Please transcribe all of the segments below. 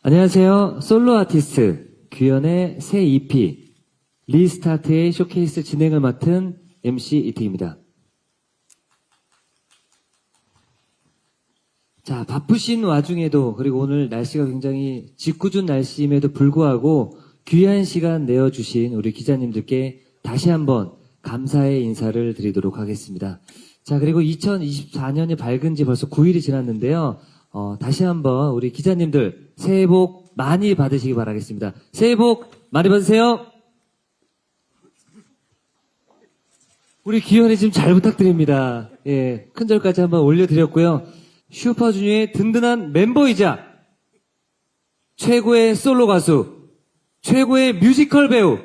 안녕하세요. 솔로 아티스트 규현의 새 EP 리스타트의 쇼케이스 진행을 맡은 MC 이태입니다. 자, 바쁘신 와중에도 그리고 오늘 날씨가 굉장히 짓궂은 날씨임에도 불구하고 귀한 시간 내어주신 우리 기자님들께 다시 한번 감사의 인사를 드리도록 하겠습니다. 자, 그리고 2024년이 밝은 지 벌써 9일이 지났는데요. 다시 한번 우리 기자님들 새해 복 많이 받으시기 바라겠습니다. 새해 복 많이 받으세요. 우리 기현이 지금 잘 부탁드립니다. 예, 큰절까지 한번 올려드렸고요. 슈퍼주니어의 든든한 멤버이자 최고의 솔로 가수, 최고의 뮤지컬 배우,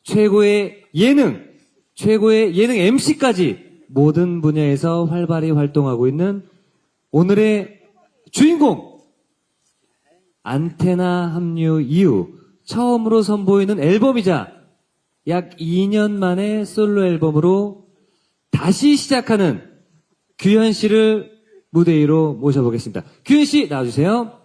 최고의 예능 MC까지 모든 분야에서 활발히 활동하고 있는 오늘의 주인공! 안테나 합류 이후 처음으로 선보이는 앨범이자 약 2년 만에 솔로 앨범으로 다시 시작하는 규현 씨를 무대 위로 모셔보겠습니다. 규현 씨 나와주세요.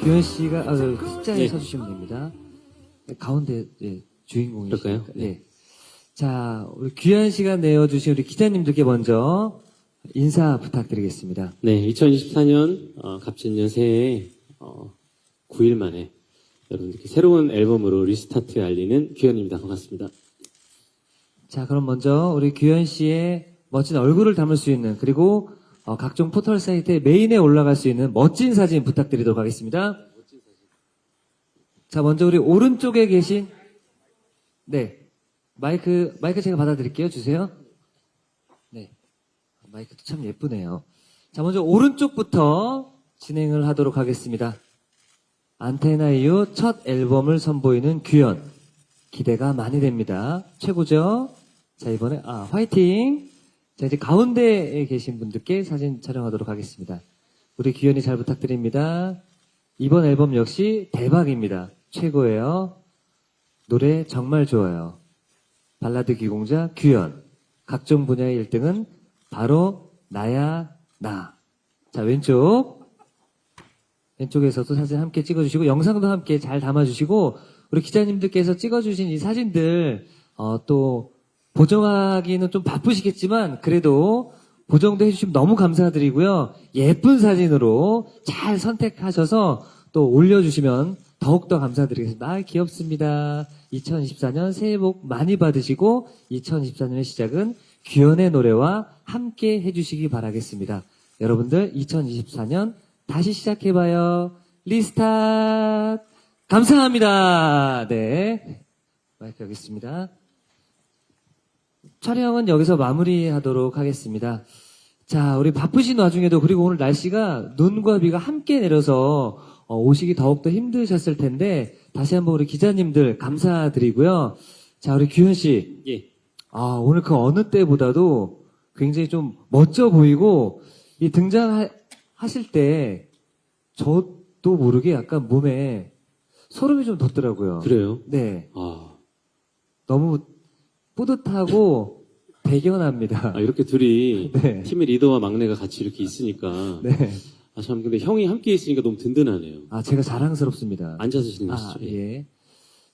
규현 씨가 숫자에 서주시면 됩니다. 가운데 주인공이시니까. 그럴까요? 네. 자, 우리 귀한 시간 내어주신 우리 기자님들께 먼저 인사 부탁드리겠습니다. 네, 2024년 갑진년 새해에 9일 만에 여러분들께 새로운 앨범으로 리스타트 알리는 규현입니다. 반갑습니다. 자, 그럼 먼저 우리 규현 씨의 멋진 얼굴을 담을 수 있는 그리고 각종 포털 사이트에 메인에 올라갈 수 있는 멋진 사진 부탁드리도록 하겠습니다. 자, 먼저 우리 오른쪽에 계신 마이크 제가 받아드릴게요. 주세요. 네. 마이크도 참 예쁘네요. 자, 먼저 오른쪽부터 진행을 하도록 하겠습니다. 안테나 이후 첫 앨범을 선보이는 규현. 기대가 많이 됩니다. 최고죠? 자, 이번에, 화이팅! 자, 이제 가운데에 계신 분들께 사진 촬영하도록 하겠습니다. 우리 규현이 잘 부탁드립니다. 이번 앨범 역시 대박입니다. 최고예요. 노래 정말 좋아요. 발라드 기공자 규현. 각종 분야의 1등은 바로 나야 나. 자, 왼쪽에서도 사진 함께 찍어주시고 영상도 함께 잘 담아주시고 우리 기자님들께서 찍어주신 이 사진들 또 보정하기는 좀 바쁘시겠지만 그래도 보정도 해주시면 너무 감사드리고요. 예쁜 사진으로 잘 선택하셔서 또 올려주시면 더욱더 감사드리겠습니다. 귀엽습니다. 2024년 새해 복 많이 받으시고 2024년의 시작은 규현의 노래와 함께 해주시기 바라겠습니다. 여러분들 2024년 다시 시작해봐요. 리스타트 감사합니다. 네, 마이크 여기 있습니다. 촬영은 여기서 마무리하도록 하겠습니다. 자, 우리 바쁘신 와중에도 그리고 오늘 날씨가 눈과 비가 함께 내려서 오시기 더욱더 힘드셨을 텐데 다시 한번 우리 기자님들 감사드리고요. 자, 우리 규현 씨. 예. 오늘 그 어느 때보다도 굉장히 좀 멋져 보이고 이 등장하실 때 저도 모르게 약간 몸에 소름이 좀 돋더라고요. 그래요? 네. 아, 너무 뿌듯하고 대견합니다. 이렇게 둘이 네. 팀의 리더와 막내가 같이 이렇게 있으니까. 네. 참, 근데 형이 함께 있으니까 너무 든든하네요. 제가 자랑스럽습니다. 앉아서 진행하시죠. 예.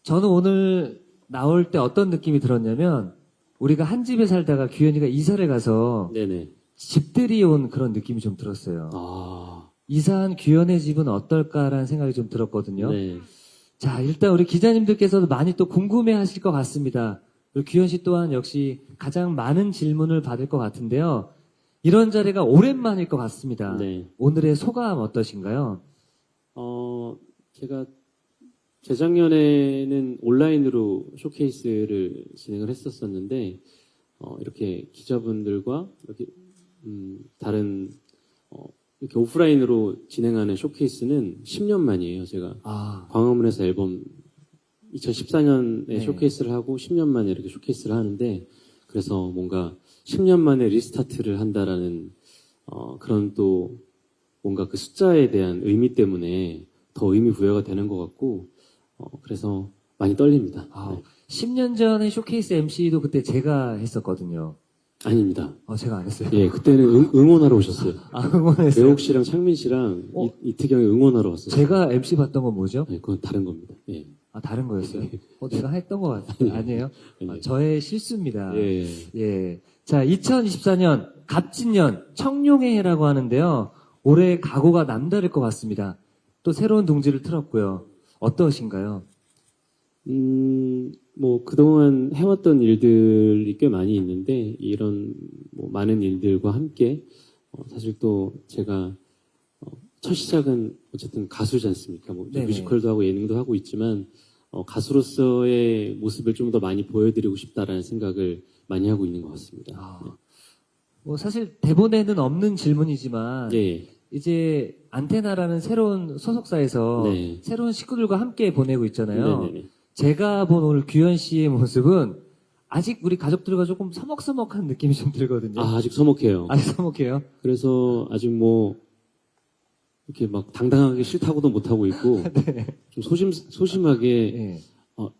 저는 오늘 나올 때 어떤 느낌이 들었냐면 우리가 한 집에 살다가 규현이가 이사를 가서 네네. 집들이 온 그런 느낌이 좀 들었어요. 이사한 규현의 집은 어떨까라는 생각이 좀 들었거든요. 네. 자, 일단 우리 기자님들께서도 많이 또 궁금해 하실 것 같습니다. 우리 규현 씨 또한 역시 가장 많은 질문을 받을 것 같은데요. 이런 자리가 오랜만일 것 같습니다. 네. 오늘의 소감 어떠신가요? 제가 재작년에는 온라인으로 쇼케이스를 진행을 했었었는데, 이렇게 기자분들과 이렇게, 다른, 이렇게 오프라인으로 진행하는 쇼케이스는 10년 만이에요, 제가. 광화문에서 앨범 2014년에 네. 쇼케이스를 하고 10년 만에 이렇게 쇼케이스를 하는데, 그래서 뭔가 10년 만에 리스타트를 한다라는, 그런 또 뭔가 그 숫자에 대한 의미 때문에 더 의미 부여가 되는 것 같고, 그래서 많이 떨립니다. 아, 네. 10년 전에 쇼케이스 MC도 그때 제가 했었거든요. 아닙니다. 제가 안 했어요. 예, 그때는 응원하러 오셨어요. 응원했어요. 배옥 씨랑 창민 씨랑 이태경이 응원하러 왔어요. 제가 MC 봤던 건 뭐죠? 네, 그건 다른 겁니다. 예. 다른 거였어요. 내가 했던 것 같아요. 아니에요? 아니에요. 저의 실수입니다. 예. 예. 자, 2024년 갑진년 청룡의 해라고 하는데요. 올해 각오가 남다를 것 같습니다. 또 새로운 동지를 틀었고요. 어떠신가요? 뭐, 그동안 해왔던 일들이 꽤 많이 있는데, 이런, 뭐, 많은 일들과 함께, 사실 또 제가, 첫 시작은 어쨌든 가수지 않습니까? 뭐, 네네. 뮤지컬도 하고 예능도 하고 있지만, 가수로서의 모습을 좀 더 많이 보여드리고 싶다라는 생각을 많이 하고 있는 것 같습니다. 뭐 사실 대본에는 없는 질문이지만 예. 이제 안테나라는 새로운 소속사에서 네. 새로운 식구들과 함께 보내고 있잖아요. 네네네. 제가 본 오늘 규현 씨의 모습은 아직 우리 가족들과 조금 서먹서먹한 느낌이 좀 들거든요. 아직 서먹해요. 아직 서먹해요. 그래서 아직 뭐, 이렇게 막 당당하게 싫다고도 못하고 있고, 네. 좀 소심하게, 예.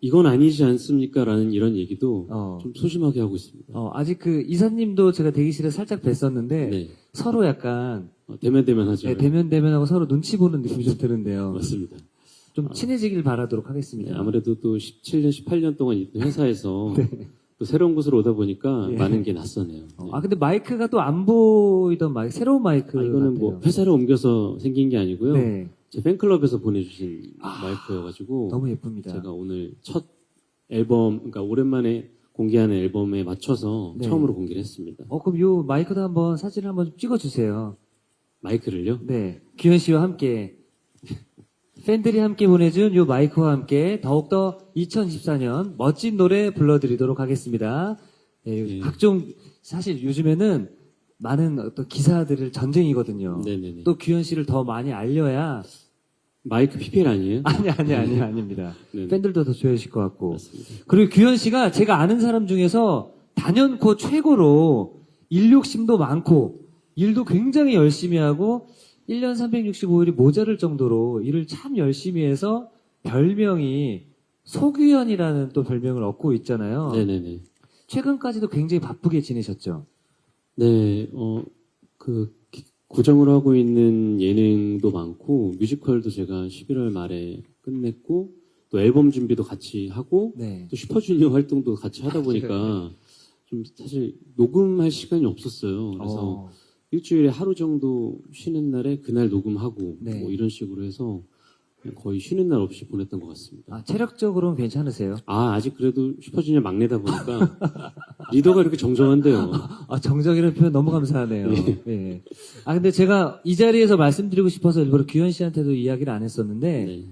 이건 아니지 않습니까? 라는 이런 얘기도 좀 소심하게 하고 있습니다. 아직 그 이사님도 제가 대기실에 살짝 뵀었는데 네. 서로 약간 대면 하죠. 네, 대면하고 서로 눈치 보는 느낌이 좀 드는데요. 맞습니다. 좀 친해지길 바라도록 하겠습니다. 네, 아무래도 또 17년, 18년 동안 있던 회사에서 네. 또 새로운 곳으로 오다 보니까 예. 많은 게 낯서네요. 네. 근데 마이크가 또 안 보이던 마이크, 새로운 마이크. 이거는 뭐 같아요. 회사를 옮겨서 생긴 게 아니고요. 네. 제 팬클럽에서 보내주신 마이크여가지고 너무 예쁩니다. 제가 오늘 첫 앨범, 그러니까 오랜만에 공개하는 앨범에 맞춰서 네. 처음으로 공개를 했습니다. 그럼 요 마이크도 한번 사진을 한번 좀 찍어주세요. 마이크를요? 네. 규현 씨와 함께. 팬들이 함께 보내준 요 마이크와 함께 더욱더 2024년 멋진 노래 불러드리도록 하겠습니다. 네, 네. 각종, 사실 요즘에는 많은 어떤 기사들을 전쟁이거든요. 네네네. 또 규현 씨를 더 많이 알려야. 마이크 PPL 아니에요? 아닙니다. 네네. 팬들도 더 좋아하실 것 같고. 맞습니다. 그리고 규현 씨가 제가 아는 사람 중에서 단연코 최고로 일 욕심도 많고 일도 굉장히 열심히 하고 1년 365일이 모자랄 정도로 일을 참 열심히 해서 별명이 소규현이라는 또 별명을 얻고 있잖아요. 네네네. 최근까지도 굉장히 바쁘게 지내셨죠? 네, 고정을 하고 있는 예능도 많고, 뮤지컬도 제가 11월 말에 끝냈고, 또 앨범 준비도 같이 하고, 네. 또 슈퍼주니어 활동도 같이 하다 보니까, 좀 사실 녹음할 시간이 없었어요. 그래서 일주일에 하루 정도 쉬는 날에 그날 녹음하고, 네. 뭐 이런 식으로 해서 거의 쉬는 날 없이 보냈던 것 같습니다. 체력적으로는 괜찮으세요? 아직 그래도 슈퍼주니어 막내다 보니까, 리더가 이렇게 정정한데요. 정적이라는 표현 너무 감사하네요. 예. 근데 제가 이 자리에서 말씀드리고 싶어서 일부러 규현 씨한테도 이야기를 안 했었는데, 네.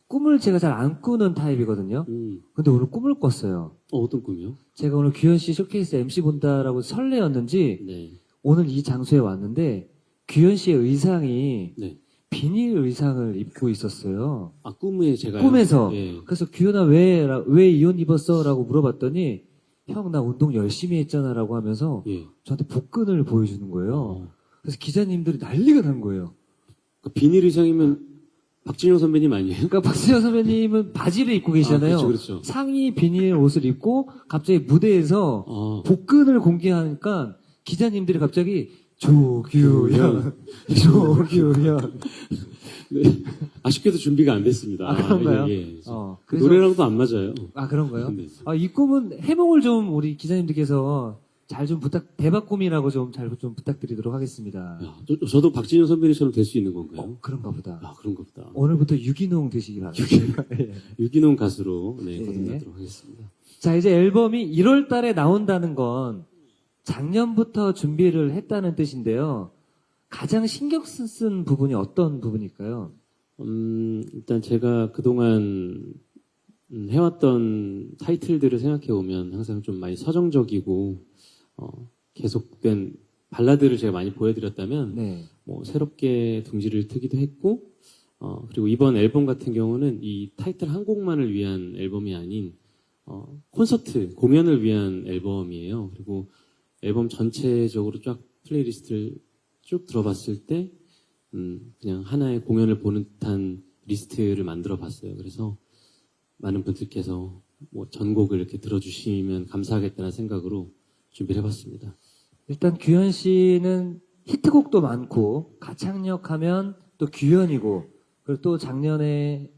꿈을 제가 잘 안 꾸는 타입이거든요. 근데 오늘 꿈을 꿨어요. 어떤 꿈이요? 제가 오늘 규현 씨 쇼케이스 MC 본다라고 설레었는지, 네. 오늘 이 장소에 왔는데, 규현 씨의 의상이 네. 비닐 의상을 입고 있었어요. 꿈에 제가요? 꿈에서. 예. 그래서 규현아 왜 이 옷 입었어? 라고 물어봤더니, 형, 나 운동 열심히 했잖아. 라고 하면서 예. 저한테 복근을 보여주는 거예요. 그래서 기자님들이 난리가 난 거예요. 비닐 의상이면 박진영 선배님 아니에요? 그러니까 박수영 선배님은 바지를 입고 계시잖아요. 그렇죠. 상의 비닐 옷을 입고 갑자기 무대에서 복근을 공개하니까 기자님들이 갑자기 조규현. 네. 아쉽게도 준비가 안 됐습니다. 그런가요? 예. 그래서- 노래랑도 안 맞아요. 그런가요? 네. 이 꿈은 해몽을 좀 우리 기자님들께서 잘 좀 대박 꿈이라고 좀 잘 좀 부탁드리도록 하겠습니다. 저도 박진영 선배님처럼 될 수 있는 건가요? 그런가 보다. 그런가 보다. 오늘부터 유기농 되시기 바랍니다. 예. 유기농 가수로 예. 거듭나도록 하겠습니다. 자, 이제 앨범이 1월 달에 나온다는 건 작년부터 준비를 했다는 뜻인데요. 가장 신경 쓴 부분이 어떤 부분일까요? 일단 제가 그동안 해왔던 타이틀들을 생각해 보면 항상 좀 많이 서정적이고 계속된 발라드를 제가 많이 보여드렸다면 네. 뭐 새롭게 둥지를 트기도 했고 그리고 이번 앨범 같은 경우는 이 타이틀 한 곡만을 위한 앨범이 아닌 콘서트 공연을 위한 앨범이에요. 그리고 앨범 전체적으로 쫙 플레이리스트를 쭉 들어봤을 때 그냥 하나의 공연을 보는 듯한 리스트를 만들어 봤어요. 그래서 많은 분들께서 뭐 전곡을 이렇게 들어주시면 감사하겠다는 생각으로 준비를 해봤습니다. 일단 규현 씨는 히트곡도 많고 가창력하면 또 규현이고 그리고 또 작년에는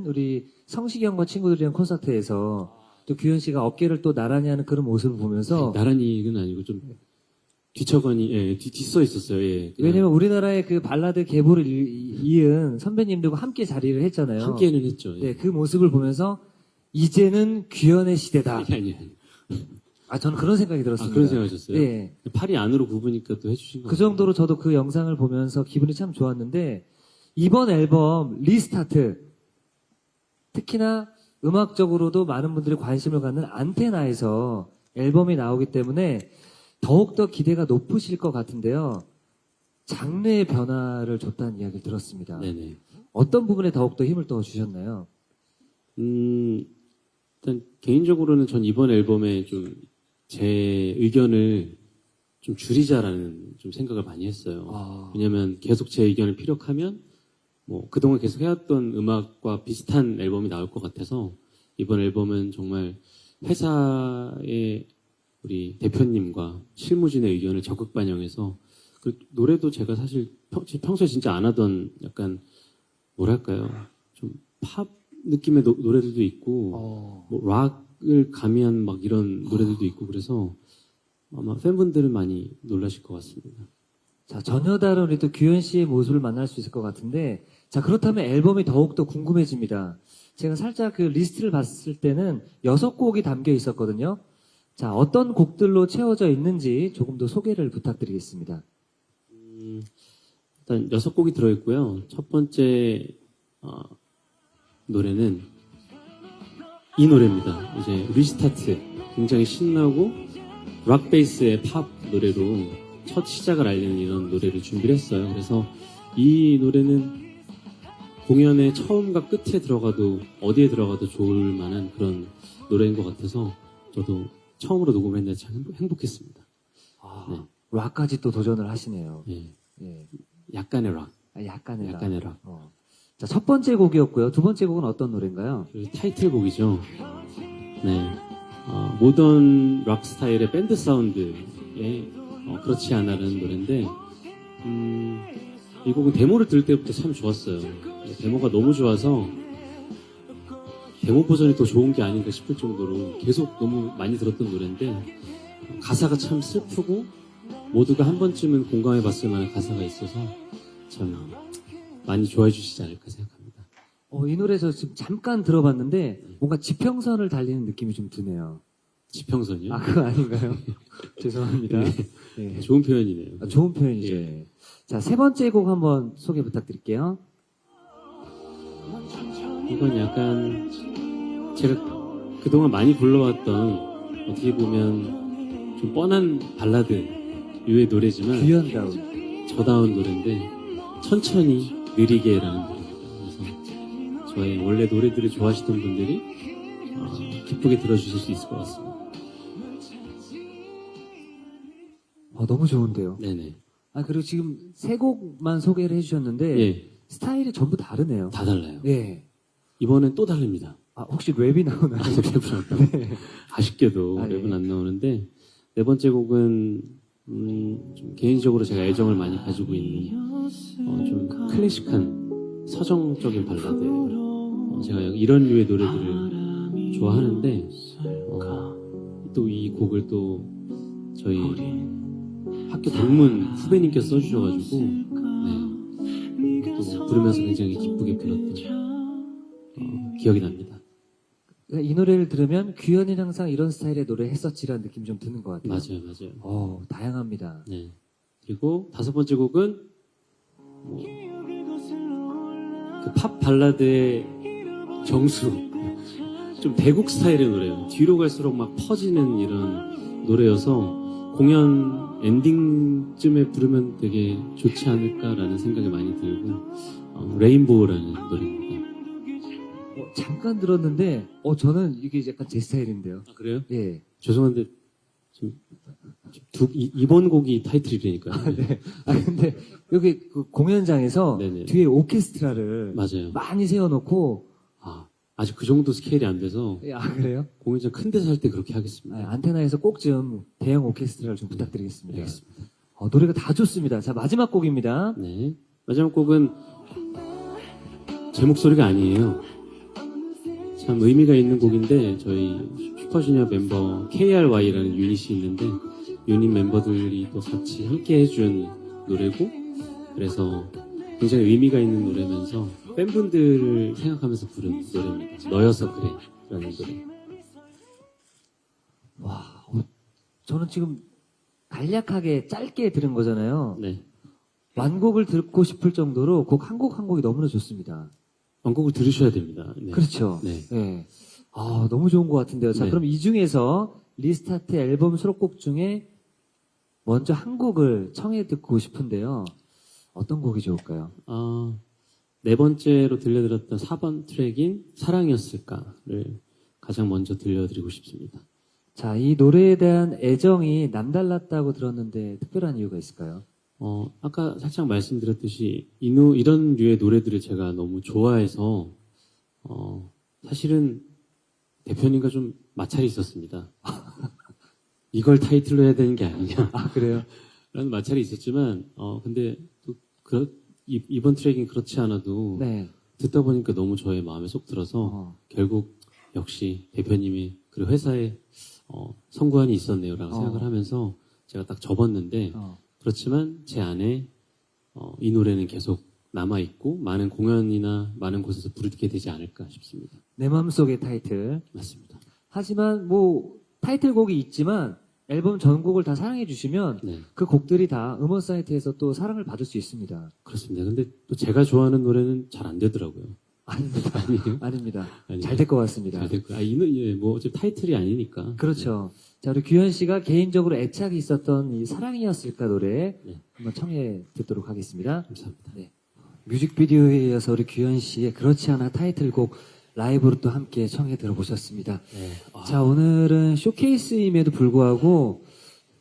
우리 성시경과 친구들이랑 콘서트에서 또 규현 씨가 어깨를 또 나란히 하는 그런 모습을 보면서 나란히는 아니고 좀 뒤처거니 뒤써 있었어요. 예. 그냥 왜냐면 우리나라의 그 발라드 계보를 이은 선배님들과 함께 자리를 했잖아요. 함께는 했죠. 예. 네, 그 모습을 보면서 이제는 규현의 시대다. 아니. 아, 저는 그런 생각이 들었습니다. 그런 생각하셨어요? 네. 팔이 안으로 굽으니까 또 해주신 거 그 정도로 저도 그 영상을 보면서 기분이 참 좋았는데, 이번 앨범 리스타트, 특히나 음악적으로도 많은 분들이 관심을 갖는 안테나에서 앨범이 나오기 때문에 더욱더 기대가 높으실 것 같은데요. 장르의 변화를 줬다는 이야기를 들었습니다. 네네. 어떤 부분에 더욱더 힘을 더 주셨나요? 일단 개인적으로는 전 이번 앨범에 좀 제 의견을 좀 줄이자라는 좀 생각을 많이 했어요. 아. 왜냐면 계속 제 의견을 피력하면 뭐 그동안 계속 해왔던 음악과 비슷한 앨범이 나올 것 같아서 이번 앨범은 정말 회사의 우리 대표님과 실무진의 의견을 적극 반영해서 그 노래도 제가 사실 평소에 진짜 안 하던 약간 뭐랄까요 좀 팝 느낌의 노래들도 있고 뭐 락을 가미한 막 이런 노래들도 있고 그래서 아마 팬분들은 많이 놀라실 것 같습니다. 자, 전혀 다른 우리 또 규현 씨의 모습을 만날 수 있을 것 같은데, 자, 그렇다면 앨범이 더욱더 궁금해집니다. 제가 살짝 그 리스트를 봤을 때는 6곡이 담겨 있었거든요. 자, 어떤 곡들로 채워져 있는지 조금 더 소개를 부탁드리겠습니다. 일단 6곡이 들어있고요. 첫 번째 노래는 이 노래입니다. 이제 리스타트, 굉장히 신나고 락 베이스의 팝 노래로 첫 시작을 알리는 이런 노래를 준비를 했어요. 그래서 이 노래는 공연의 처음과 끝에 들어가도 어디에 들어가도 좋을 만한 그런 노래인 것 같아서 저도 처음으로 녹음했는데 참 행복했습니다. 아, 네. 락까지 또 도전을 하시네요. 예. 예. 약간의 락. 아, 약간의 락. 약간의 락. 자, 첫 번째 곡이었고요. 두 번째 곡은 어떤 노래인가요? 그 타이틀곡이죠. 네. 모던 락 스타일의 밴드 사운드에 그렇지 않아라는 노래인데 이 곡은 데모를 들을 때부터 참 좋았어요. 데모가 너무 좋아서 데모 버전이 더 좋은 게 아닌가 싶을 정도로 계속 너무 많이 들었던 노래인데 가사가 참 슬프고 모두가 한 번쯤은 공감해 봤을 만한 가사가 있어서 참 많이 좋아해 주시지 않을까 생각합니다. 이 노래에서 지금 잠깐 들어봤는데 뭔가 지평선을 달리는 느낌이 좀 드네요. 지평선이요? 아, 그거 아닌가요? 죄송합니다. 예. 좋은 표현이네요. 아, 좋은 표현이죠. 예. 자, 세 번째 곡 한번 소개 부탁드릴게요. 이건 약간 제가 그동안 많이 불러왔던 어떻게 보면 좀 뻔한 발라드 유의 노래지만 규현다운. 저다운 노래인데 천천히 느리게라는 노래입니다. 그래서 저의 원래 노래들을 좋아하시던 분들이 기쁘게 들어주실 수 있을 것 같습니다. 너무 좋은데요. 네네. 아, 그리고 지금 세 곡만 소개를 해주셨는데 예, 스타일이 전부 다르네요. 다 달라요. 예. 이번엔 또 다릅니다. 아, 혹시 랩이 나오나요? 랩은 안 나와요. 아쉽게도 아, 예. 랩은 안 나오는데 네 번째 곡은 좀 개인적으로 제가 애정을 많이 가지고 있는 좀 클래식한 서정적인 발라드예요. 제가 이런 류의 노래들을 좋아하는데 또 이 곡을 또 저희 학교 동문 후배님께서 써주셔가지고 또 부르면서 굉장히 기쁘게 불렀던 기억이 납니다. 이 노래를 들으면 규현이는 항상 이런 스타일의 노래 했었지라는 느낌이 좀 드는 것 같아요. 맞아요. 다양합니다. 네. 그리고 다섯 번째 곡은 그 팝 발라드의 정수, 좀 대국 스타일의 노래예요. 뒤로 갈수록 막 퍼지는 이런 노래여서 공연 엔딩쯤에 부르면 되게 좋지 않을까라는 생각이 많이 들고 레인보우라는 노래입니다. 잠깐 들었는데 저는 이게 약간 제 스타일인데요. 아 그래요? 예. 죄송한데 지금 이번 곡이 타이틀이라니까요. 네. 근데 여기 그 공연장에서 네네. 뒤에 오케스트라를 맞아요. 많이 세워놓고 아직 그 정도 스케일이 안 돼서 아, 그래요? 공연장 큰 데서 할 때 그렇게 하겠습니다. 아, 안테나에서 꼭 좀 대형 오케스트라를 좀 부탁드리겠습니다. 알겠습니다. 노래가 다 좋습니다. 자, 마지막 곡입니다. 네. 마지막 곡은 제 목소리가 아니에요. 참 의미가 있는 곡인데 저희 슈퍼주니어 멤버 KRY라는 유닛이 있는데 유닛 멤버들이 또 같이 함께 해준 노래고 그래서 굉장히 의미가 있는 노래면서 팬분들을 생각하면서 부른 노래입니다. 너여서 그래 라는 노래. 와, 저는 지금 간략하게 짧게 들은 거잖아요. 네. 완곡을 듣고 싶을 정도로 곡 한 곡 한 곡이 너무나 좋습니다. 완곡을 들으셔야 됩니다. 네. 그렇죠. 네. 네. 아, 너무 좋은 것 같은데요. 자, 네. 그럼 이 중에서 리스타트 앨범 수록곡 중에 먼저 한 곡을 청해 듣고 싶은데요. 어떤 곡이 좋을까요? 네 번째로 들려드렸던 4번 트랙인 사랑이었을까를 가장 먼저 들려드리고 싶습니다. 자, 이 노래에 대한 애정이 남달랐다고 들었는데 특별한 이유가 있을까요? 아까 살짝 말씀드렸듯이 이런 류의 노래들을 제가 너무 좋아해서 사실은 대표님과 좀 마찰이 있었습니다. 이걸 타이틀로 해야 되는 게 아니냐. 아, 그래요? 라는 마찰이 있었지만 근데 또 이번 트랙은 그렇지 않아도 네. 듣다 보니까 너무 저의 마음에 쏙 들어서 어. 결국 역시 대표님이 그리고 회사에 성구안이 있었네요라고 생각을 하면서 제가 딱 접었는데 그렇지만 제 안에 이 노래는 계속 남아있고 많은 공연이나 많은 곳에서 부르게 되지 않을까 싶습니다. 내 마음속의 타이틀. 맞습니다. 하지만 뭐 타이틀곡이 있지만 앨범 전곡을 다 사랑해 주시면 네, 그 곡들이 다 음원 사이트에서 또 사랑을 받을 수 있습니다. 그렇습니다. 근데 또 제가 좋아하는 노래는 잘 안 되더라고요. 아닙니다. 아니에요? 아닙니다. 아니에요? 잘 될 것 같습니다. 잘 됐고, 뭐 어차피 타이틀이 아니니까. 그렇죠. 자, 우리 규현 씨가 개인적으로 애착이 있었던 이 사랑이었을까 노래 네. 한번 청해 듣도록 하겠습니다. 감사합니다. 네. 뮤직비디오에 이어서 우리 규현 씨의 그렇지 않아 타이틀곡 라이브로 또 함께 청해 들어보셨습니다. 네. 자, 오늘은 쇼케이스임에도 불구하고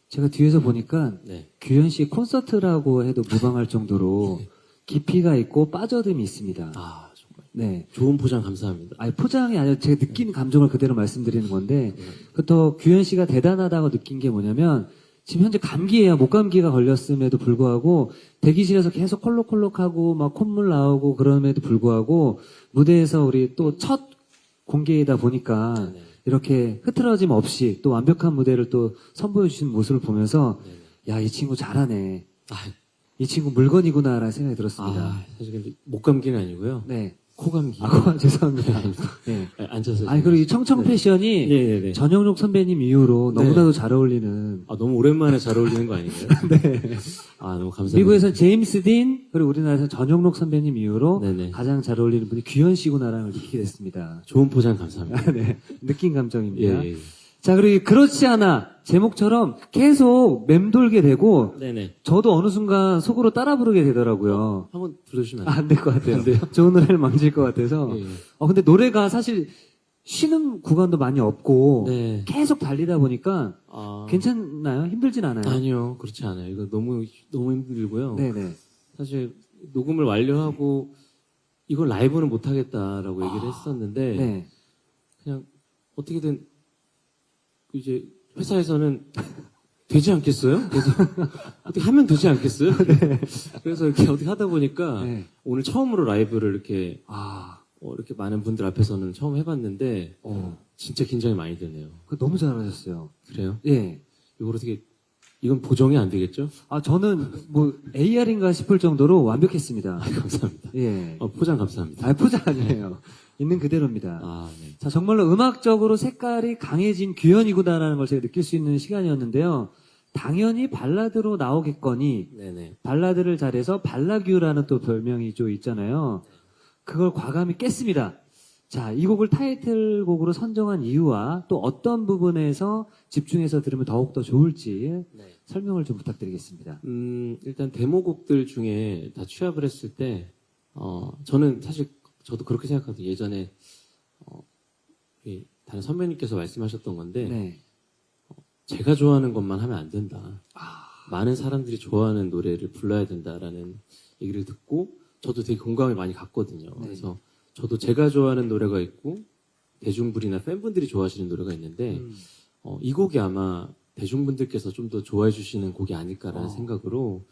제가 뒤에서 보니까 네. 규현 씨 콘서트라고 해도 무방할 정도로 깊이가 있고 빠져듦이 있습니다. 정말. 네. 좋은 포장 감사합니다. 아니, 포장이 아니라 제가 느낀 감정을 그대로 말씀드리는 건데, 또 규현 씨가 대단하다고 느낀 게 뭐냐면, 지금 현재 감기예요. 목감기가 걸렸음에도 불구하고, 대기실에서 계속 콜록콜록하고, 막 콧물 나오고 그럼에도 불구하고, 무대에서 우리 또 첫 공개이다 보니까, 네. 이렇게 흐트러짐 없이 또 완벽한 무대를 또 선보여 주신 모습을 보면서, 야, 이 친구 잘하네. 이 친구 물건이구나라는 생각이 들었습니다. 사실 근데 목감기는 아니고요. 네. 코감기. 죄송합니다. 네. 앉아서. 아니, 그리고 이 청청 패션이 네. 전영록 선배님 이후로 네. 너무나도 잘 어울리는. 너무 오랜만에 잘 어울리는 거 아닌가요? 네. 너무 감사합니다. 미국에서 제임스 딘, 그리고 우리나라에서 전영록 선배님 이후로 네네. 가장 잘 어울리는 분이 규현 씨구나라는 걸 느끼게 됐습니다. 좋은 포장 감사합니다. 네. 느낀 감정입니다. 예. 자, 그리고 그렇지 않아. 제목처럼 계속 맴돌게 되고, 네네. 저도 어느 순간 속으로 따라 부르게 되더라고요. 한번 불러주시면 안 안 될 것 같아요. 안 돼요? 좋은 노래를 망칠 것 같아서. 예. 근데 노래가 사실 쉬는 구간도 많이 없고, 네. 계속 달리다 보니까 돼요? 괜찮나요? 힘들진 않아요? 아니요. 그렇지 않아요. 이거 너무 힘들고요. 네네. 사실 녹음을 완료하고 이걸 라이브는 못하겠다라고 얘기를 했었는데 네. 그냥 어떻게든 이제 회사에서는 되지 않겠어요? 그래서 어떻게 하면 되지 않겠어요? 그래서 이렇게 어떻게 하다 보니까 네. 오늘 처음으로 라이브를 이렇게 아, 이렇게 많은 분들 앞에서는 처음 해봤는데 진짜 긴장이 많이 되네요. 너무 잘하셨어요. 그래요? 예. 이걸 어떻게 이건 보정이 안 되겠죠? 저는 뭐 AR인가 싶을 정도로 완벽했습니다. 감사합니다. 예. 포장 감사합니다. 포장 아니에요. 있는 그대로입니다. 네. 자, 정말로 음악적으로 색깔이 강해진 규현이구나라는 걸 제가 느낄 수 있는 시간이었는데요. 당연히 발라드로 나오겠거니, 네네. 발라드를 잘해서 발라규라는 또 별명이 좀 있잖아요. 그걸 과감히 깼습니다. 자, 이 곡을 타이틀곡으로 선정한 이유와 또 어떤 부분에서 집중해서 들으면 더욱더 좋을지 설명을 좀 부탁드리겠습니다. 일단 데모곡들 중에 다 취합을 했을 때, 저는 사실 저도 그렇게 생각하거든요. 예전에, 다른 선배님께서 말씀하셨던 건데, 네. 제가 좋아하는 것만 하면 안 된다. 많은 사람들이 좋아하는 노래를 불러야 된다라는 얘기를 듣고, 저도 되게 공감이 많이 갔거든요. 그래서 저도 제가 좋아하는 노래가 있고 대중분이나 팬분들이 좋아하시는 노래가 있는데 이 곡이 아마 대중분들께서 좀 더 좋아해 주시는 곡이 아닐까라는 생각으로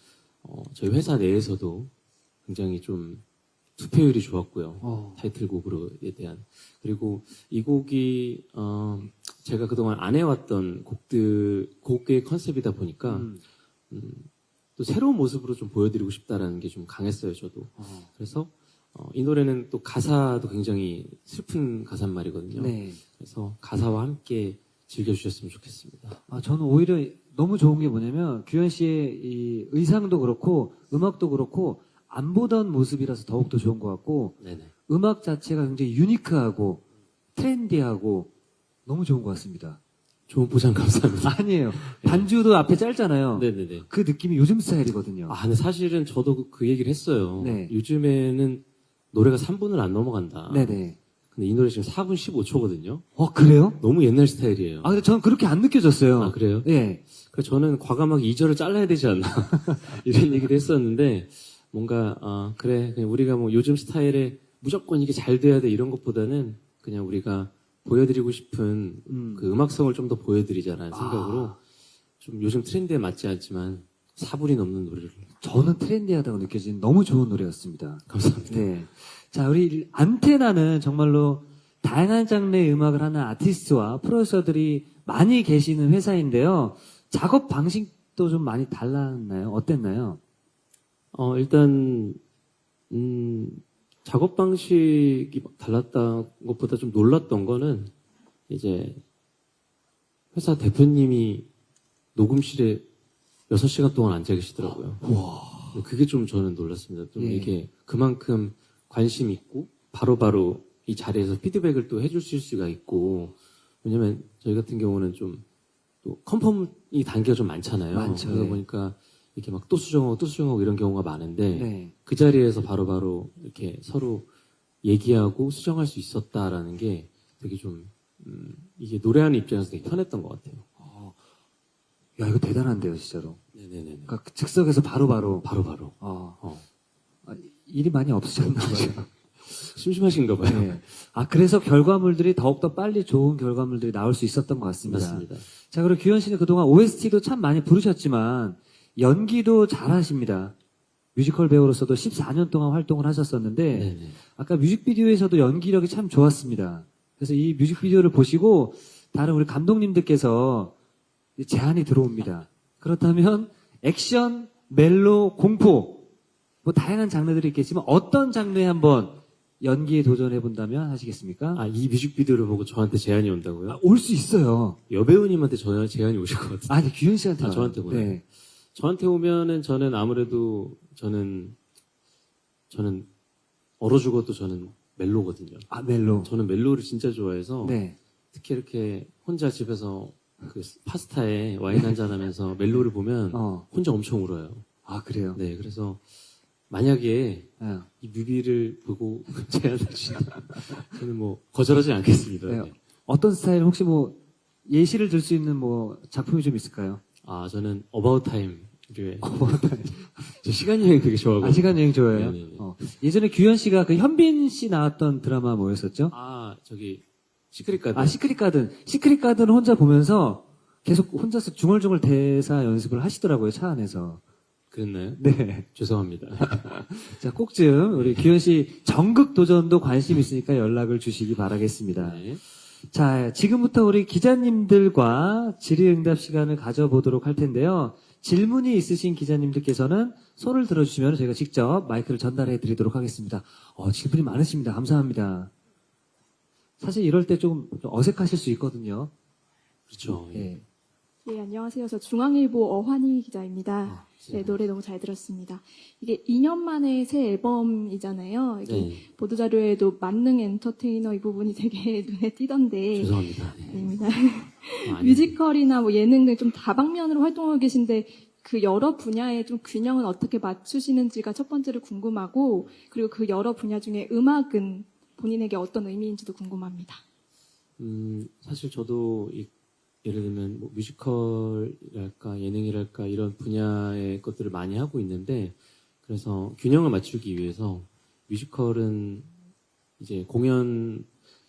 저희 회사 내에서도 굉장히 좀 투표율이 좋았고요. 타이틀곡으로에 대한. 그리고 이 곡이 제가 그동안 안 해왔던 곡의 컨셉이다 보니까 또 새로운 모습으로 좀 보여드리고 싶다라는 게 좀 강했어요, 저도. 그래서 이 노래는 또 가사도 굉장히 슬픈 가사말이거든요. 네. 그래서 가사와 함께 즐겨주셨으면 좋겠습니다. 저는 오히려 너무 좋은 게 뭐냐면 규현 씨의 이 의상도 그렇고 음악도 그렇고 안 보던 모습이라서 더욱더 좋은 것 같고 네네. 음악 자체가 굉장히 유니크하고 트렌디하고 너무 좋은 것 같습니다. 좋은 포장 감사합니다. 아니에요. 반주도 앞에 짧잖아요. 네네네. 그 느낌이 요즘 스타일이거든요. 근데 사실은 저도 그 얘기를 했어요. 네. 요즘에는 노래가 3분을 안 넘어간다. 네네. 근데 이 노래 지금 4분 15초거든요. 그래요? 너무 옛날 스타일이에요. 근데 저는 그렇게 안 느껴졌어요. 그래요? 네. 그래서 저는 과감하게 2절을 잘라야 되지 않나. 이런 얘기를 했었는데, 뭔가, 그래. 그냥 우리가 뭐 요즘 스타일에 무조건 이게 잘 돼야 돼 이런 것보다는 그냥 우리가 보여드리고 싶은 그 음악성을 좀 더 보여드리자라는 생각으로 좀 요즘 트렌드에 맞지 않지만 4분이 넘는 노래를. 저는 트렌디하다고 느껴진 너무 좋은 노래였습니다. 감사합니다. 네. 자, 우리 안테나는 정말로 다양한 장르의 음악을 하는 아티스트와 프로듀서들이 많이 계시는 회사인데요. 작업 방식도 좀 많이 달랐나요? 어땠나요? 일단, 작업 방식이 달랐던 것보다 좀 놀랐던 거는 이제 회사 대표님이 녹음실에 6시간 동안 앉아 계시더라고요. 그게 좀 저는 놀랐습니다. 좀 예. 이게 그만큼 관심 있고 바로바로 이 자리에서 피드백을 또 해주실 수가 있고 왜냐면 저희 같은 경우는 좀 또 컨펌이 단계가 좀 많잖아요. 많죠. 그러다 예. 보니까 이렇게 막 또 수정하고 이런 경우가 많은데 네. 그 자리에서 바로바로 이렇게 서로 얘기하고 수정할 수 있었다라는 게 되게 좀 이게 노래하는 입장에서 되게 편했던 것 같아요. 야, 이거 대단한데요, 진짜로. 네네네. 그러니까 즉석에서 바로바로. 바로바로. 일이 많이 없으셨나 봐요. 심심하신가 봐요. 네. 그래서 결과물들이 더욱더 빨리 좋은 결과물들이 나올 수 있었던 것 같습니다. 맞습니다. 자, 그리고 규현 씨는 그동안 OST도 참 많이 부르셨지만 연기도 잘하십니다. 뮤지컬 배우로서도 14년 동안 활동을 하셨었는데 네네. 아까 뮤직비디오에서도 연기력이 참 좋았습니다. 그래서 이 뮤직비디오를 보시고 다른 우리 감독님들께서 제안이 들어옵니다. 그렇다면 액션, 멜로, 공포 뭐 다양한 장르들이 있겠지만 어떤 장르에 한번 연기에 도전해 본다면 하시겠습니까? 이 뮤직비디오를 보고 저한테 제안이 온다고요? 올 수 있어요. 여배우님한테 제안이 오실 것 같아요. 아니 규현 씨한테 저한테 오나요? 네. 저한테 오면은 저는 아무래도 저는 얼어 죽어도 저는 멜로거든요. 멜로. 저는 멜로를 진짜 좋아해서 네. 특히 이렇게 혼자 집에서 그 파스타에 와인 한잔 하면서 멜로를 보면 혼자 엄청 울어요. 그래요? 네, 그래서 만약에 네. 이 뮤비를 보고 제안을 주시면 저는 뭐 거절하지 않겠습니다. 네. 네. 어떤 스타일 혹시 뭐 예시를 들 수 있는 뭐 작품이 좀 있을까요? 저는 About Time를 저 시간 여행 되게 좋아하고 시간 여행 좋아해요? 네네네. 예전에 규현 씨가 그 현빈 씨 나왔던 드라마 뭐였었죠? 저기 시크릿 가든. 시크릿 가든. 시크릿 가든을 혼자 보면서 계속 혼자서 중얼중얼 대사 연습을 하시더라고요, 차 안에서. 그랬나요? 네. 죄송합니다. 자, 꼭 좀 우리 규현 씨 전극 도전도 관심 있으니까 연락을 주시기 바라겠습니다. 네. 자, 지금부터 우리 기자님들과 질의응답 시간을 가져보도록 할 텐데요. 질문이 있으신 기자님들께서는 손을 들어주시면 저희가 직접 마이크를 전달해 드리도록 하겠습니다. 질문이 많으십니다. 감사합니다. 사실 이럴 때 좀 어색하실 수 있거든요. 그렇죠. 예. 네, 안녕하세요. 저 중앙일보 어환희 기자입니다. 네, 노래 너무 잘 들었습니다. 이게 2년 만에 새 앨범이잖아요. 이게 네. 보도자료에도 만능 엔터테이너 이 부분이 되게 눈에 띄던데. 죄송합니다. 네. 아닙니다. 아닙니다. 뮤지컬이나 뭐 예능 등 좀 다방면으로 활동하고 계신데 그 여러 분야의 좀 균형은 어떻게 맞추시는지가 첫 번째로 궁금하고 그리고 그 여러 분야 중에 음악은 본인에게 어떤 의미인지도 궁금합니다. 사실 저도 예를 들면 뭐 뮤지컬이랄까 예능이랄까 이런 분야의 것들을 많이 하고 있는데 그래서 균형을 맞추기 위해서 뮤지컬은 이제 공연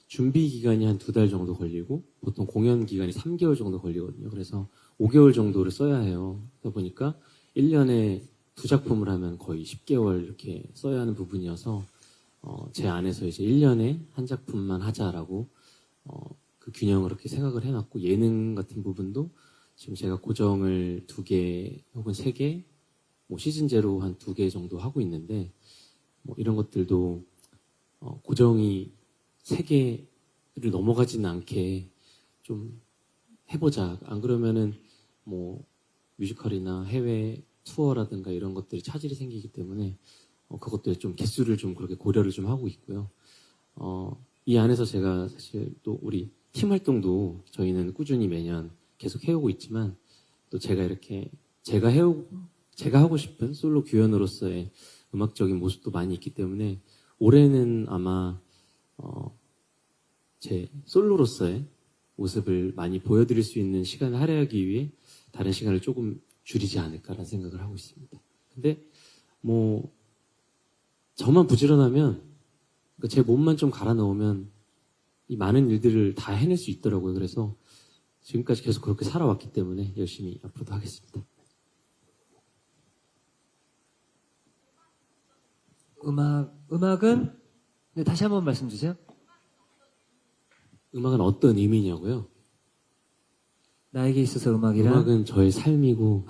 준비 기간이 한 2달 정도 걸리고 보통 공연 기간이 3개월 정도 걸리거든요. 그래서 5개월 정도를 써야 해요. 그러다 보니까 1년에 2작품을 하면 거의 10개월 이렇게 써야 하는 부분이어서 제 안에서 이제 1년에 한 작품만 하자라고 그 균형을 그렇게 생각을 해놨고, 예능 같은 부분도 지금 제가 고정을 2개 혹은 3개, 뭐 시즌제로 한 2개 정도 하고 있는데, 뭐 이런 것들도 고정이 3개를 넘어가지는 않게 좀 해보자. 안 그러면은 뭐 뮤지컬이나 해외 투어라든가 이런 것들이 차질이 생기기 때문에 그것도 좀 개수를 좀 그렇게 고려를 좀 하고 있고요. 이 안에서 제가 사실 또 우리 팀 활동도 저희는 꾸준히 매년 계속 해오고 있지만, 또 제가 이렇게 제가 하고 싶은 솔로 규현으로서의 음악적인 모습도 많이 있기 때문에 올해는 아마 제 솔로로서의 모습을 많이 보여드릴 수 있는 시간을 할애하기 위해 다른 시간을 조금 줄이지 않을까라는 생각을 하고 있습니다. 근데 뭐 저만 부지런하면, 그러니까 제 몸만 좀 갈아 넣으면 이 많은 일들을 다 해낼 수 있더라고요. 그래서 지금까지 계속 그렇게 살아왔기 때문에 열심히 앞으로도 하겠습니다. 음악은 네, 다시 한번 말씀 주세요. 음악은 어떤 의미냐고요? 나에게 있어서 음악이란 음악은 저의 삶이고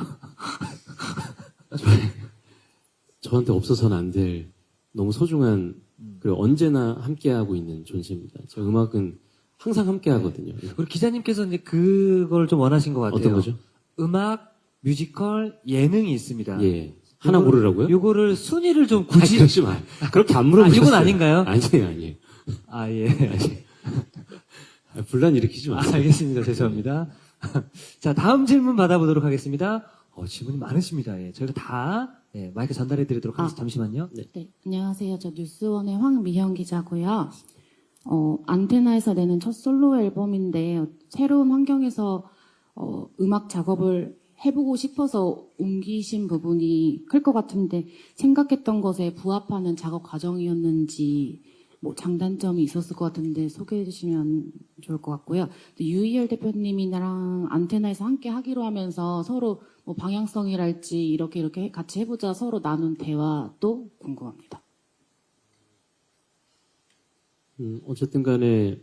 저한테 없어서는 안 될 너무 소중한, 그리고 언제나 함께하고 있는 존재입니다. 저 음악은 항상 함께하거든요. 우리 기자님께서 이제 그걸 좀 원하신 것 같아요. 어떤 거죠? 음악, 뮤지컬, 예능이 있습니다. 예. 하나 고르라고요? 요거를 순위를 좀 굳이 그러지 마. 그렇게 안 물어보셨어요. 이건 아닌가요? 아니에요. 아 예. 분란 일으키지 마세요. 알겠습니다. 죄송합니다. 자, 다음 질문 받아보도록 하겠습니다. 질문이 많으십니다. 예, 저희가 다 마이크 전달해 드리도록 하겠습니다. 잠시만요. 네, 안녕하세요. 저 뉴스원의 황미현 기자고요. 안테나에서 내는 첫 솔로 앨범인데 새로운 환경에서 음악 작업을 해보고 싶어서 옮기신 부분이 클 것 같은데 생각했던 것에 부합하는 작업 과정이었는지 뭐 장단점이 있었을 것 같은데 소개해 주시면 좋을 것 같고요. 또 유희열 대표님이랑 안테나에서 함께 하기로 하면서 서로 뭐 방향성이랄지 이렇게 같이 해보자 서로 나눈 대화도 궁금합니다. 어쨌든 간에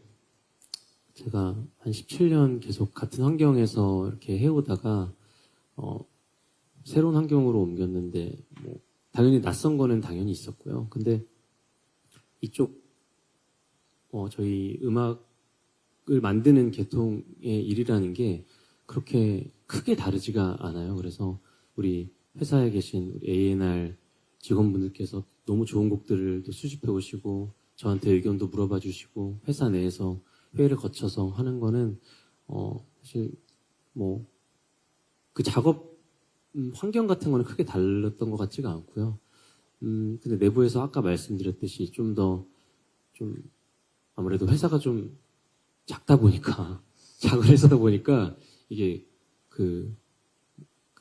제가 한 17년 계속 같은 환경에서 이렇게 해오다가 새로운 환경으로 옮겼는데 뭐 당연히 낯선 거는 당연히 있었고요. 근데 이쪽 저희 음악을 만드는 계통의 일이라는 게 그렇게 크게 다르지가 않아요. 그래서 우리 회사에 계신 우리 A&R 직원분들께서 너무 좋은 곡들을 또 수집해 오시고 저한테 의견도 물어봐 주시고 회사 내에서 회의를 거쳐서 하는 거는 사실 뭐 그 작업 환경 같은 거는 크게 달랐던 것 같지가 않고요. 근데 내부에서 아까 말씀드렸듯이 좀 더 아무래도 회사가 좀 작다 보니까 작은 보니까 이게 그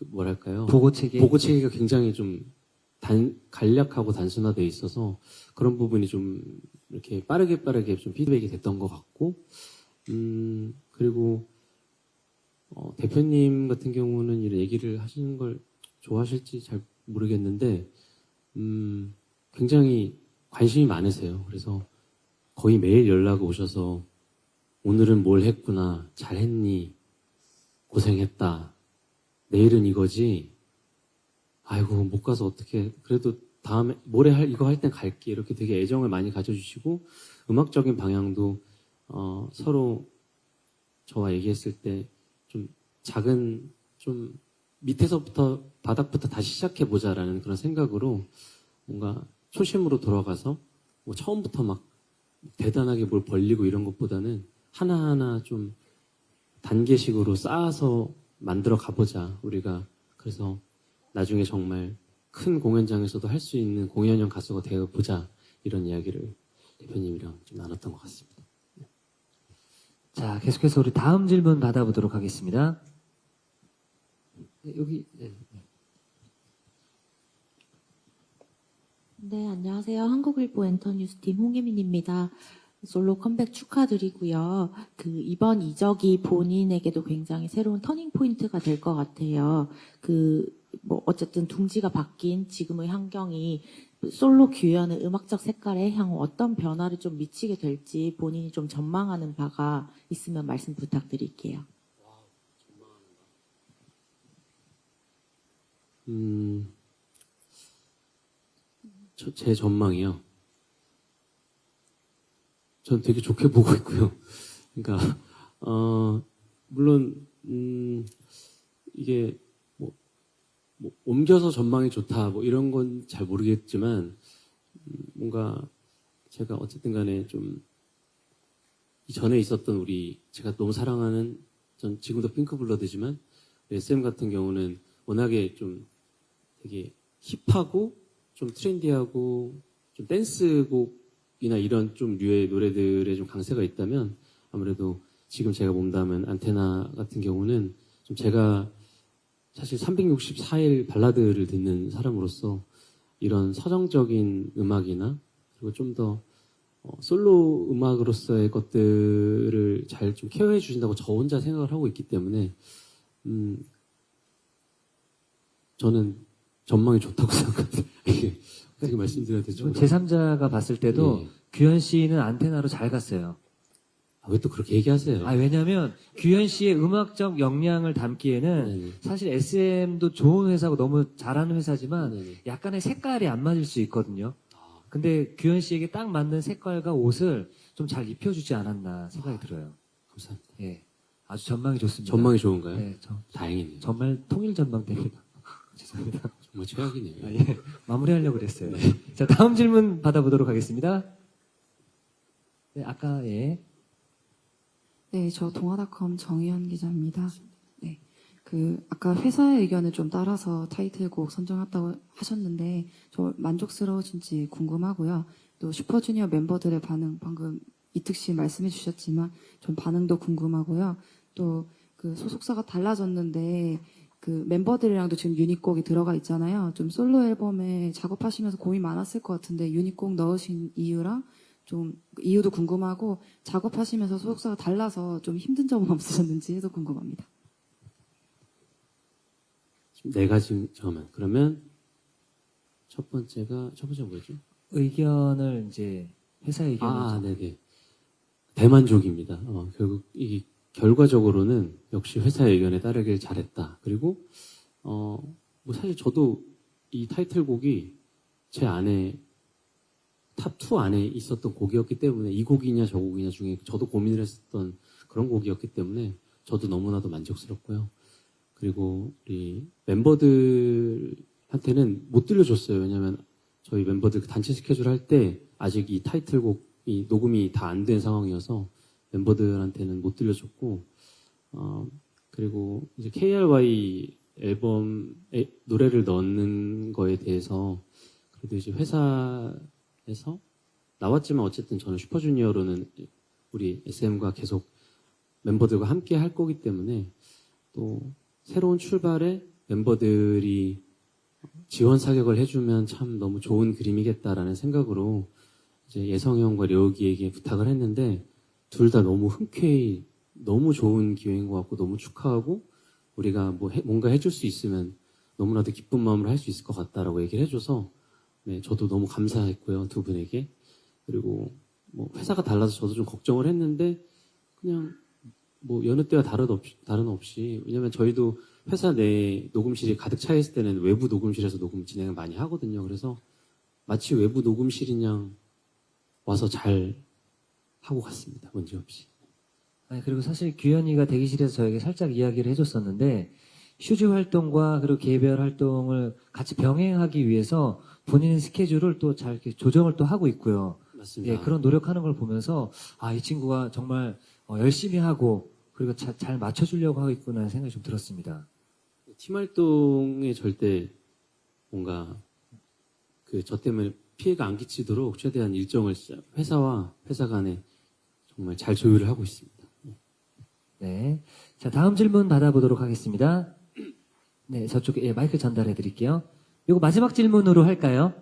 뭐랄까요? 보고 체계가 굉장히 좀 간략하고 단순화되어 있어서 그런 부분이 좀 이렇게 빠르게 좀 피드백이 됐던 것 같고, 그리고 대표님 같은 경우는 이런 얘기를 하시는 걸 좋아하실지 잘 모르겠는데, 굉장히 관심이 많으세요. 그래서 거의 매일 연락 오셔서 오늘은 뭘 했구나, 잘했니, 고생했다, 내일은 이거지, 아이고 못 가서 어떡해, 그래도 다음에 모레 이거 할 땐 갈게, 이렇게 되게 애정을 많이 가져주시고 음악적인 방향도 서로 저와 얘기했을 때 좀 밑에서부터 바닥부터 다시 시작해보자라는 그런 생각으로 뭔가 초심으로 돌아가서 뭐 처음부터 막 대단하게 뭘 벌리고 이런 것보다는 하나하나 좀 단계식으로 쌓아서 만들어 가보자 우리가. 그래서 나중에 정말 큰 공연장에서도 할 수 있는 공연형 가수가 되어보자, 이런 이야기를 대표님이랑 좀 나눴던 것 같습니다. 자, 계속해서 우리 다음 질문 받아보도록 하겠습니다. 여기 네, 안녕하세요. 한국일보 엔터뉴스팀 홍예민입니다. 솔로 컴백 축하드리고요. 이번 이적이 본인에게도 굉장히 새로운 터닝 포인트가 될 것 같아요. 어쨌든 둥지가 바뀐 지금의 환경이 솔로 규현의 음악적 색깔에 향후 어떤 변화를 좀 미치게 될지 본인이 좀 전망하는 바가 있으면 말씀 부탁드릴게요. 제 전망이요. 전 되게 좋게 보고 있고요. 그러니까 물론 이게 뭐 옮겨서 전망이 좋다 뭐 이런 건 잘 모르겠지만 뭔가 제가 어쨌든 간에 좀 이전에 있었던 제가 너무 사랑하는 전 지금도 핑크블러드지만 SM 같은 경우는 워낙에 좀 되게 힙하고 좀 트렌디하고 좀 댄스곡이나 이런 좀 류의 노래들에 좀 강세가 있다면 아무래도 지금 제가 몸담은 안테나 같은 경우는 좀 제가 사실 364일 발라드를 듣는 사람으로서 이런 서정적인 음악이나 그리고 좀 더 솔로 음악으로서의 것들을 잘 좀 케어해 주신다고 저 혼자 생각을 하고 있기 때문에 저는 전망이 좋다고 생각합니다. 이게 어떻게 말씀드려야 되죠? 제3자가 봤을 때도 예. 규현 씨는 안테나로 잘 갔어요. 왜 또 그렇게 얘기하세요? 왜냐면 규현 씨의 음악적 역량을 담기에는 네네. 사실 SM도 좋은 회사고 너무 잘하는 회사지만 네네. 약간의 색깔이 안 맞을 수 있거든요. 근데 규현 씨에게 딱 맞는 색깔과 옷을 좀 잘 입혀주지 않았나 생각이 들어요. 감사합니다. 예, 아주 전망이 좋습니다. 전망이 좋은가요? 네, 다행이네요. 정말 통일 전망대입니다. 죄송합니다. 정말 최악이네요. 예, 마무리하려고 그랬어요. 자, 다음 질문 받아보도록 하겠습니다. 네, 아까 예. 네, 저 동아닷컴 정희연 기자입니다. 네, 아까 회사의 의견을 좀 따라서 타이틀곡 선정했다고 하셨는데, 저 만족스러우신지 궁금하고요. 또 슈퍼주니어 멤버들의 반응, 방금 이특 씨 말씀해 주셨지만, 전 반응도 궁금하고요. 또 소속사가 달라졌는데, 멤버들이랑도 지금 유닛곡이 들어가 있잖아요. 좀 솔로 앨범에 작업하시면서 고민 많았을 것 같은데, 유닛곡 넣으신 이유랑 좀 이유도 궁금하고 작업하시면서 소속사가 달라서 좀 힘든 점은 없으셨는지도 궁금합니다. 지금 네 가지 잠깐만. 그러면 첫 번째가 뭐였죠? 의견을 이제 회사 의견을 네네. 대만족입니다. 결국 이 결과적으로는 역시 회사의 의견에 따르길 잘했다. 그리고 뭐 사실 저도 이 타이틀곡이 제 안에 탑2 안에 있었던 곡이었기 때문에 이 곡이냐 저 곡이냐 중에 저도 고민을 했었던 그런 곡이었기 때문에 저도 너무나도 만족스럽고요. 그리고 우리 멤버들한테는 못 들려줬어요. 왜냐면 저희 멤버들 단체 스케줄 할 때 아직 이 타이틀곡이 녹음이 다 안 된 상황이어서 멤버들한테는 못 들려줬고 그리고 이제 KRY 앨범에 노래를 넣는 거에 대해서 그래도 이제 회사에서 나왔지만 어쨌든 저는 슈퍼주니어로는 우리 SM과 계속 멤버들과 함께 할 거기 때문에 또 새로운 출발에 멤버들이 지원 사격을 해주면 참 너무 좋은 그림이겠다라는 생각으로 이제 예성 형과 려욱이에게 부탁을 했는데 둘 다 너무 흔쾌히 너무 좋은 기회인 것 같고 너무 축하하고 우리가 뭔가 해줄 수 있으면 너무나도 기쁜 마음으로 할 수 있을 것 같다라고 얘기를 해줘서 네, 저도 너무 감사했고요, 두 분에게. 그리고 회사가 달라서 저도 좀 걱정을 했는데 그냥 여느 때와 다른 없이 왜냐면 저희도 회사 내 녹음실이 가득 차 있을 때는 외부 녹음실에서 녹음 진행을 많이 하거든요. 그래서 마치 외부 녹음실인 양 와서 잘 하고 갔습니다. 문제 없이. 그리고 사실 규현이가 대기실에서 저에게 살짝 이야기를 해줬었는데 슈즈 활동과 그리고 개별 활동을 같이 병행하기 위해서 본인의 스케줄을 또 잘 조정을 또 하고 있고요. 맞습니다. 예, 그런 노력하는 걸 보면서 이 친구가 정말 열심히 하고 그리고 잘 맞춰주려고 하고 있구나 생각이 좀 들었습니다. 팀 활동에 절대 뭔가 저 때문에 피해가 안 끼치도록 최대한 일정을 회사와 회사 간에 정말 잘 조율을 하고 있습니다. 네. 자, 다음 질문 받아보도록 하겠습니다. 네, 저쪽에 마이크 전달해 드릴게요. 이거 마지막 질문으로 할까요?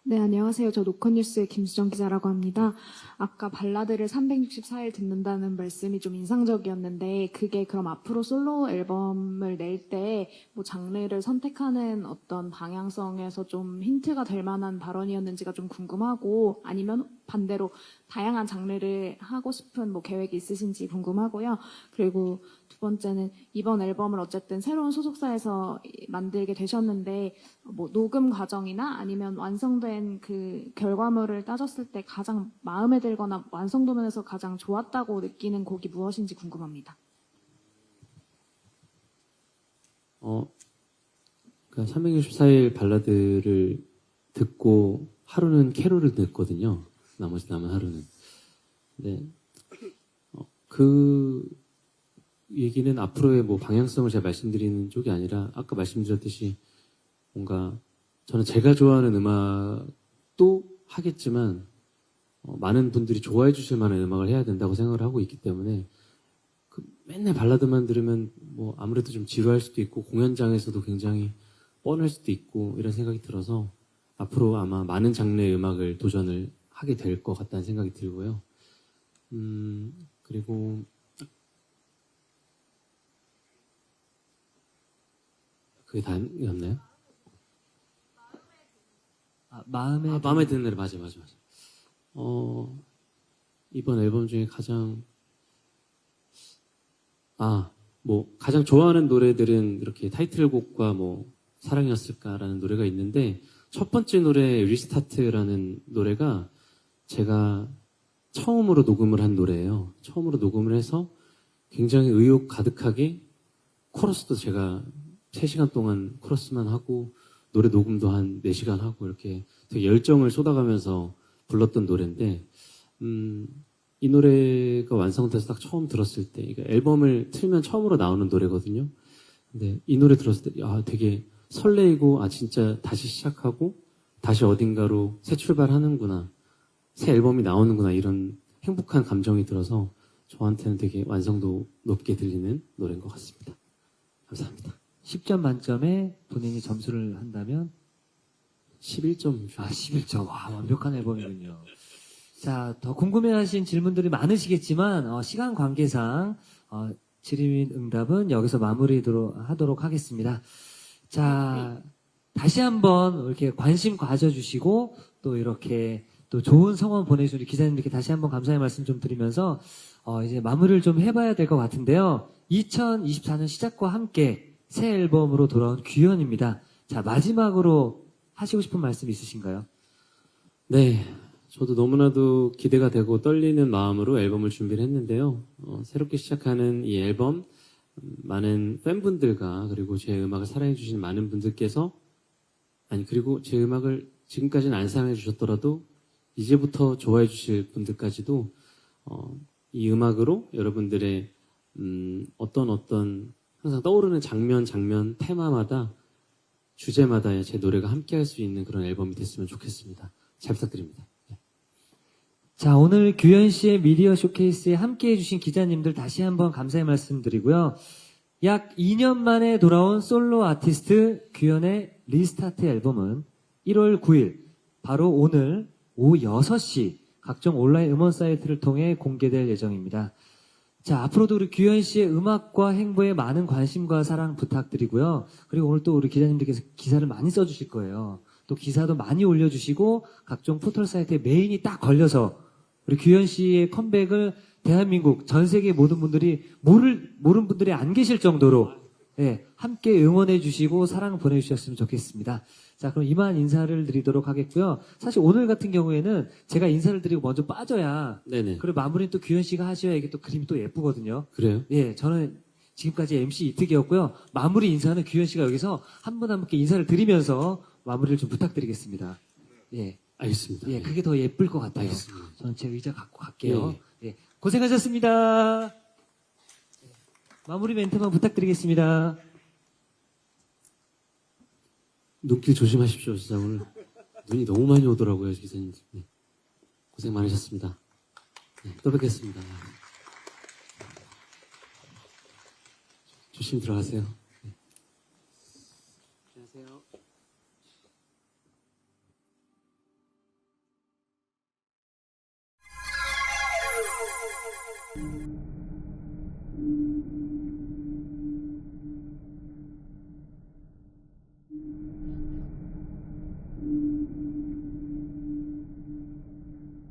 네, 안녕하세요. 저 노컷뉴스의 김수정 기자라고 합니다. 아까 발라드를 364일 듣는다는 말씀이 좀 인상적이었는데, 그게 그럼 앞으로 솔로 앨범을 낼 때 뭐 장르를 선택하는 어떤 방향성에서 좀 힌트가 될 만한 발언이었는지가 좀 궁금하고, 아니면 반대로 다양한 장르를 하고 싶은 뭐 계획이 있으신지 궁금하고요. 그리고 두 번째는 이번 앨범을 어쨌든 새로운 소속사에서 만들게 되셨는데, 뭐 녹음 과정이나 아니면 완성된 그 결과물을 따졌을 때 가장 마음에 들거나 완성도 면에서 가장 좋았다고 느끼는 곡이 무엇인지 궁금합니다. 그러니까 364일 발라드를 듣고 하루는 캐롤을 듣거든요. 나머지 남은 하루는. 네. 그 얘기는 앞으로의 뭐 방향성을 제가 말씀드리는 쪽이 아니라 아까 말씀드렸듯이 뭔가 저는 제가 좋아하는 음악도 하겠지만 많은 분들이 좋아해 주실 만한 음악을 해야 된다고 생각을 하고 있기 때문에 맨날 발라드만 들으면 뭐 아무래도 좀 지루할 수도 있고 공연장에서도 굉장히 뻔할 수도 있고 이런 생각이 들어서 앞으로 아마 많은 장르의 음악을 도전을 하게 될 것 같다는 생각이 들고요. 그리고 그게 다였나요? 마음에 드는 노래 맞아. 이번 앨범 중에 가장 좋아하는 노래들은 이렇게 타이틀곡과 뭐 사랑이었을까라는 노래가 있는데 첫 번째 노래 리스타트라는 노래가 제가 처음으로 녹음을 한 노래예요. 처음으로 녹음을 해서 굉장히 의욕 가득하게 코러스도 제가 3시간 동안 코러스만 하고 노래 녹음도 한 4시간 하고 이렇게 되게 열정을 쏟아가면서 불렀던 노래인데 이 노래가 완성돼서 딱 처음 들었을 때 그러니까 앨범을 틀면 처음으로 나오는 노래거든요. 근데 이 노래 들었을 때 되게 설레이고 진짜 다시 시작하고 다시 어딘가로 새 출발하는구나. 새 앨범이 나오는구나 이런 행복한 감정이 들어서 저한테는 되게 완성도 높게 들리는 노래인 것 같습니다. 감사합니다. 10점 만점에 본인이 점수를 한다면 11점. 11점. 와, 완벽한 앨범이군요. 자, 더 궁금해하신 질문들이 많으시겠지만 시간 관계상 질의민 응답은 여기서 마무리하도록 하겠습니다. 자, 다시 한번 이렇게 관심 가져주시고 또 이렇게 또 좋은 성원 보내주신 우리 기자님들께 다시 한번 감사의 말씀 좀 드리면서 이제 마무리를 좀 해봐야 될 것 같은데요. 2024년 시작과 함께 새 앨범으로 돌아온 규현입니다. 자, 마지막으로 하시고 싶은 말씀 있으신가요? 네, 저도 너무나도 기대가 되고 떨리는 마음으로 앨범을 준비를 했는데요. 새롭게 시작하는 이 앨범 많은 팬분들과 그리고 제 음악을 사랑해 주신 많은 분들께서 그리고 제 음악을 지금까지는 안 사랑해 주셨더라도 이제부터 좋아해 주실 분들까지도 이 음악으로 여러분들의 어떤 항상 떠오르는 장면, 테마마다 주제마다 제 노래가 함께 할 수 있는 그런 앨범이 됐으면 좋겠습니다. 잘 부탁드립니다. 네. 자, 오늘 규현 씨의 미디어 쇼케이스에 함께 해주신 기자님들 다시 한번 감사의 말씀 드리고요. 약 2년 만에 돌아온 솔로 아티스트 규현의 리스타트 앨범은 1월 9일, 바로 오늘 오후 6시 각종 온라인 음원 사이트를 통해 공개될 예정입니다. 자, 앞으로도 우리 규현 씨의 음악과 행보에 많은 관심과 사랑 부탁드리고요. 그리고 오늘 또 우리 기자님들께서 기사를 많이 써주실 거예요. 또 기사도 많이 올려주시고 각종 포털 사이트에 메인이 딱 걸려서 우리 규현 씨의 컴백을 대한민국 전 세계 모든 분들이 모르는 분들이 안 계실 정도로 함께 응원해 주시고 사랑 보내주셨으면 좋겠습니다. 자, 그럼 이만 인사를 드리도록 하겠고요. 사실 오늘 같은 경우에는 제가 인사를 드리고 먼저 빠져야 네네. 그리고 마무리는 또 규현 씨가 하셔야 이게 또 그림이 또 예쁘거든요. 그래요? 예, 저는 지금까지 MC 이특이었고요. 마무리 인사는 규현 씨가 여기서 한 분 한 분께 인사를 드리면서 마무리를 좀 부탁드리겠습니다. 예. 알겠습니다. 예, 그게 더 예쁠 것 같아요. 알겠습니다. 저는 제 의자 갖고 갈게요. 예. 고생하셨습니다. 마무리 멘트만 부탁드리겠습니다. 눈길 조심하십시오. 진짜 오늘 눈이 너무 많이 오더라고요, 기사님. 네. 고생 많으셨습니다. 네, 또 뵙겠습니다. 조심히 들어가세요.